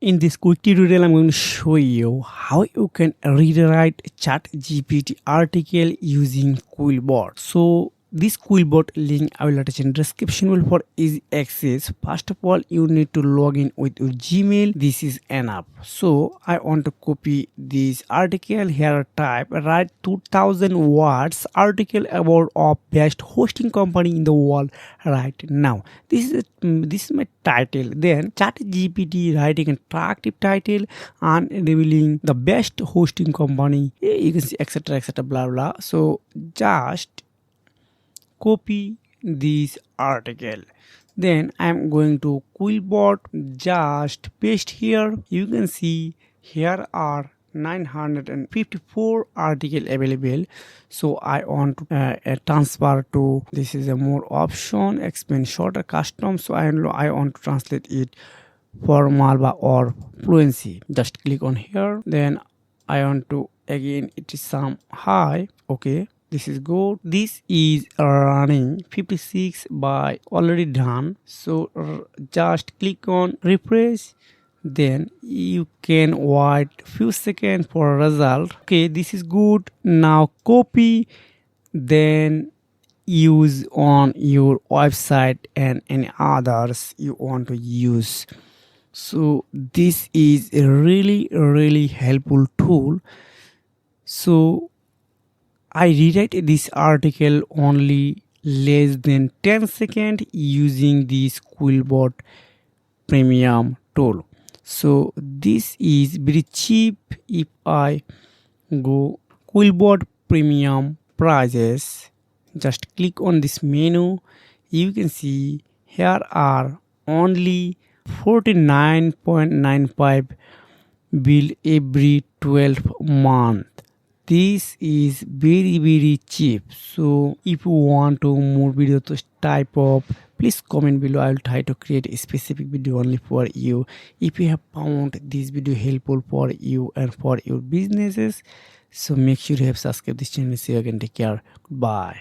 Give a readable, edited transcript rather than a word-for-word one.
In this quick tutorial, I'm going to show you how you can rewrite ChatGPT article using quillbot. So this quillbot link I will attach in description will for easy access. First of all, you need to log in with your Gmail. This is enough. So I want to copy this article here. Type write 2000 words article about a best hosting company in the world right now. This is my title. Then ChatGPT writing an attractive title and revealing the best hosting company. You can see etc blah blah. So just copy this article. Then I'm going to quillbot, just paste here. You can see here are 954 article available. So I want to transfer to, this is a more option, expand shorter custom. So I want to translate it formal or fluency. Just click on here. Then I want to, again it is some high. Okay, this is good. This is running 56 by already done. So just click on refresh. Then you can wait few seconds for a result. Okay, this is good. Now copy, then use on your website and any others you want to use. So this is a really helpful tool. So I rewrite this article only less than 10 seconds using this quillbot premium tool. So this is very cheap. If I go quillbot premium prices, just click on this menu. You can see here are only 49.95 bill every 12 month. This is very cheap. So if you want to more video to type up, please comment below. I will try to create a specific video only for you. If you have found this video helpful for you and for your businesses, so make sure you have subscribed this channel. See you again. Take care. Goodbye.